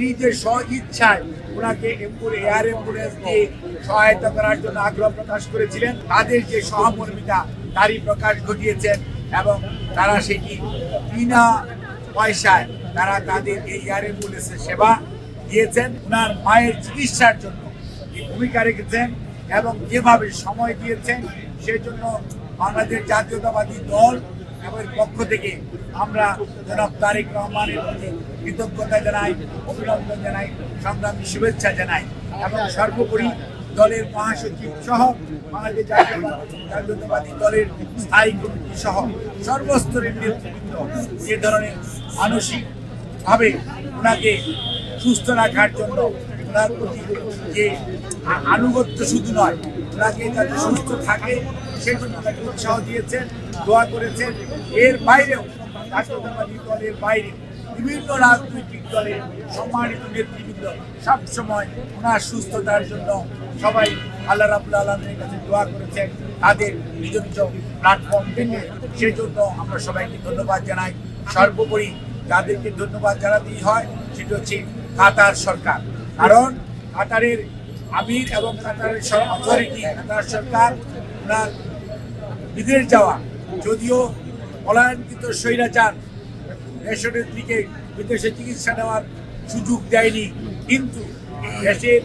নিজের স্ব-ইচ্ছায় ওনাকে air ambulance দিয়ে সহায়তা করার জন্য আগ্রহ প্রকাশ করেছিলেন। তাদের যে সহমর্মিতা তারই প্রকাশ ঘটিয়েছেন এবং তারা সেটি বিনা পয়সায় তারা তাদের এই এয়ার অ্যাম্বুলেন্সের সেবা দিয়েছেন। ওনার মায়ের চিকিৎসার জন্য যে ভূমিকা রেখেছেন এবং যেভাবে সময় দিয়েছেন সেজন্য বাংলাদেশ জাতীয়তাবাদী দল এবং পক্ষ থেকে আমরা জনাব তারেক রহমানের প্রতি কৃতজ্ঞতা জানাই, অভিনন্দন জানাই, সংগ্রামী শুভেচ্ছা জানাই এবং সর্বোপরি দলের মহাসচিব সহ বাংলাদেশ জাতীয়তাবাদী দলের স্থায়ী কমিটি সহ সর্বস্তরের নেতৃবৃন্দ যে ধরনের মানসিকভাবে ওনাকে সুস্থ রাখার জন্য ওনার প্রতি যে আনুগত্য শুধু নয়, ওনাকে যাতে সুস্থ থাকে সেই জন্য তাকে উৎসাহ দিয়েছেন, দোয়া করেছেন। এর বাইরেও জাতীয়তাবাদী দলের বাইরে বিভিন্ন রাজনৈতিক দলের সম্মানিত নেতৃবৃন্দ সবসময় ওনার সুস্থতার জন্য সবাই আল্লাহ রাব্বুল আলামিনের কাছে দোয়া করেছেন তাদের নিজ নিজ প্ল্যাটফর্ম থেকে। সেজন্য আমরা সবাইকে ধন্যবাদ জানাই। সর্বোপরি যাদেরকে ধন্যবাদ জানাতেই হয় সেটা হচ্ছে কাতার সরকার, কারণ কাতারের আমির এবং কাতারের অথরিটি, কাতার সরকার ওনার বিদেশ যাওয়া, যদিও পলায়নকৃত স্বৈরাচার দেশের দিকে বিদেশে চিকিৎসা নেওয়ার সুযোগ দেয়নি, কিন্তু দেশের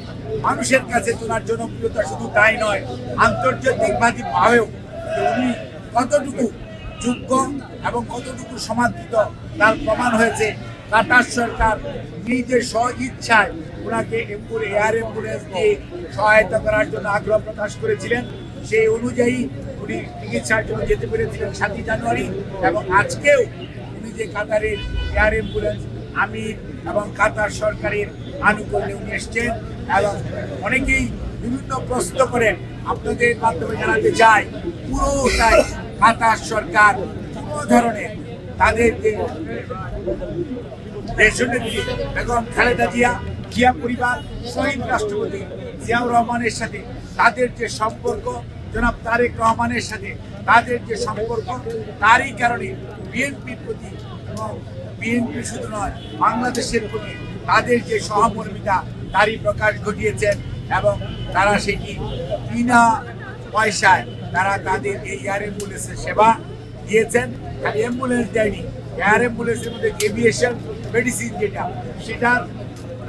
মানুষের কাছে তোনার জনপ্রিয়তা শুধু তাই নয়, আন্তর্জাতিকবাদী ভাবেও উনি কতটুকু যোগ্য এবং কতটুকু সমাদৃত তার প্রমাণ হয়েছে। কাতার সরকার নিজের স্ব-ইচ্ছায় ওনাকে এয়ার অ্যাম্বুলেন্স দিয়ে সহায়তা করার জন্য আগ্রহ প্রকাশ করেছিলেন। সেই অনুযায়ী উনি চিকিৎসার জন্য যেতে পেরেছিলেন 7 জানুয়ারি এবং আজকেও উনি যে কাতারের এয়ার অ্যাম্বুলেন্স আমির এবং কাতার সরকারের আনুকূল্যে উনি এসছেন এবং অনেকেই বিভিন্ন প্রশ্ন করেন, আপনাদের মাধ্যমে জানাতে চাই পুরোটাই কাতার সরকার কোনো ধরনের তাদের যে দেশনেত্রী বেগম খালেদা জিয়া পরিবার, শহীদ রাষ্ট্রপতি জিয়াউর রহমানের সাথে তাদের যে সম্পর্ক, জনাব তারেক রহমানের সাথে তাদের যে সম্পর্ক, তারই কারণে বিএনপির প্রতি এবং বিএনপি শুধু নয় বাংলাদেশের প্রতি তাদের যে সহমর্মিতা তারই প্রকাশ ঘটিয়েছেন এবং তারা সেটি বিনা পয়সায় তারা তাদের এই এয়ার অ্যাম্বুলেন্সের সেবা দিয়েছেন। খালি অ্যাম্বুলেন্স দেয়নি, এয়ার অ্যাম্বুলেন্সের মধ্যে এভিয়েশন মেডিসিন যেটা, সেটার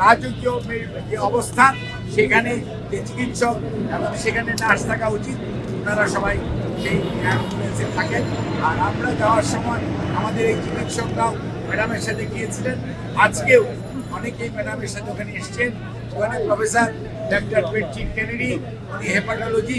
রাজকীয় যে অবস্থান, সেখানে যে চিকিৎসক এবং সেখানে নার্স থাকা উচিত, ওনারা সবাই সেই অ্যাম্বুলেন্সে থাকেন। আর আমরা যাওয়ার সময় আমাদের এই চিকিৎসকরাও ম্যাডামের সাথে গিয়েছিলেন। আজকেও অনেকেই ম্যাডামের সাথে ওখানে এসছেন। ওখানে প্রফেসর ডক্টর পেট্রিক কেনেডি, উনি হেপাটোলজি,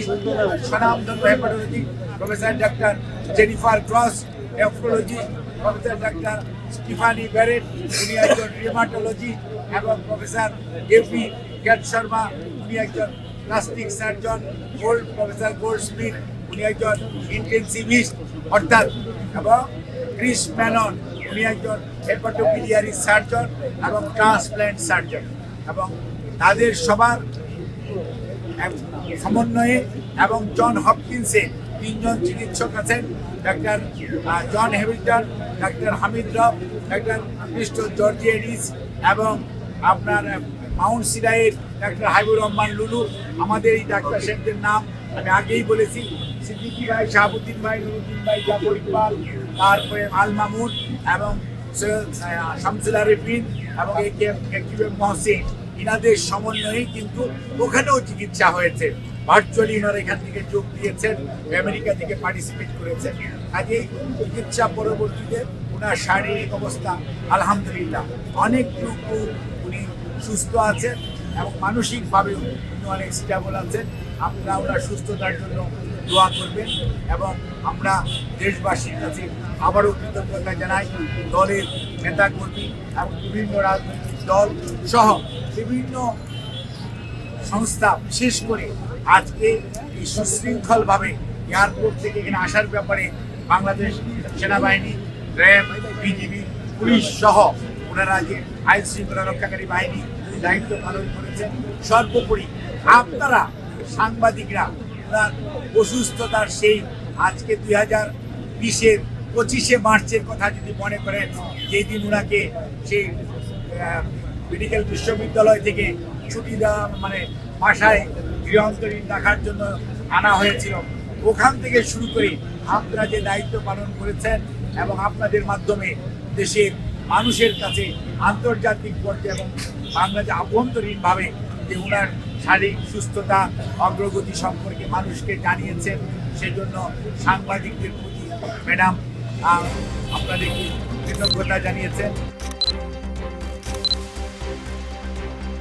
স্বনামধন্য hepatology, professor doctor Jennifer cross nephrology, professor doctor Stephanie Barrett, উনি একজন রিউমাটোলজি এবং প্রফেসর এপি গ্যাট শর্মা, উনি একজন plastic surgeon, professor gold Smith, উনি একজন ইন্টেন্সিভিস্ট অর্থাৎ, এবং ক্রিস ম্যানন, উনি একজন হেপাটোবিলিয়ারি সার্জন এবং ট্রান্সপ্ল্যান্ট সার্জন, এবং তাদের সবার সমন্বয়ে এবং জন হপকিন্সে 3 জন চিকিৎসক আছেন, doctor John Hamilton, doctor Hamid Rab, doctor Christo Georgiadis এবং আপনার মাউন্ট সিরাইয়ের ডক্টর হাবিবুর রহমান লুলু। আমাদের এই ডাক্তার সাহেবদের নাম আমি আগেই বলেছি, সিদ্দিকী ভাই, শাহাবুদ্দিন ভাই, নুরুদ্দিন ভাই, জাফর ইকবাল, তারপরে আল মামুন এবং শামসুল আরিফিন এবং মহসিন, ইনাদের সমন্বয়ে কিন্তু ওখানেও চিকিৎসা হয়েছে। ভার্চুয়ালি ওনারা এখান থেকে যোগ দিয়েছেন, আমেরিকা থেকে পার্টিসিপেট করেছেন। কাজেই চিকিৎসা পরবর্তীতে ওনার শারীরিক অবস্থা আলহামদুলিল্লাহ অনেকটুকু উনি সুস্থ আছেন এবং মানসিকভাবেও উনি অনেক স্টেবল আছেন। আপনারা ওনার সুস্থতার জন্য দোয়া করবেন এবং আমরা দেশবাসীর কাছে আবারও কৃতজ্ঞতা জানাই। দলের নেতাকর্মী এবং বিভিন্ন রাজনৈতিক দল সহ বিভিন্ন সংস্থা, বিশেষ করে আজকে এই সুশৃঙ্খলভাবে এয়ারপোর্ট থেকে এখানে আসার ব্যাপারে বাংলাদেশ সেনাবাহিনী, র্যাব, বিজিবি, পুলিশ সহ ওনারা যে আইন শৃঙ্খলা রক্ষাকারী বাহিনী দায়িত্ব পালন করেছেন। সর্বোপরি আপনারা সাংবাদিকরা ওনার অসুস্থতার সেই আজকে 2020-এর 25শে মার্চের কথা যদি মনে করেন, যেই দিন ওনাকে সেই মেডিকেল বিশ্ববিদ্যালয় থেকে ছুটি দেওয়া মানে বাসায় গৃহান্তরীণ রাখার জন্য আনা হয়েছিল, ওখান থেকে শুরু করে আপনারা যে দায়িত্ব পালন করেছেন এবং আপনাদের মাধ্যমে দেশের মানুষের কাছে আন্তর্জাতিক পর্যায়ে এবং বাংলাদেশ আভ্যন্তরীণভাবে যে ওনার শারীরিক সুস্থতা অগ্রগতি সম্পর্কে মানুষকে জানিয়েছেন, সেজন্য সাংবাদিকদের প্রতি ম্যাডাম আপনাদেরকে কৃতজ্ঞতা জানিয়েছেন।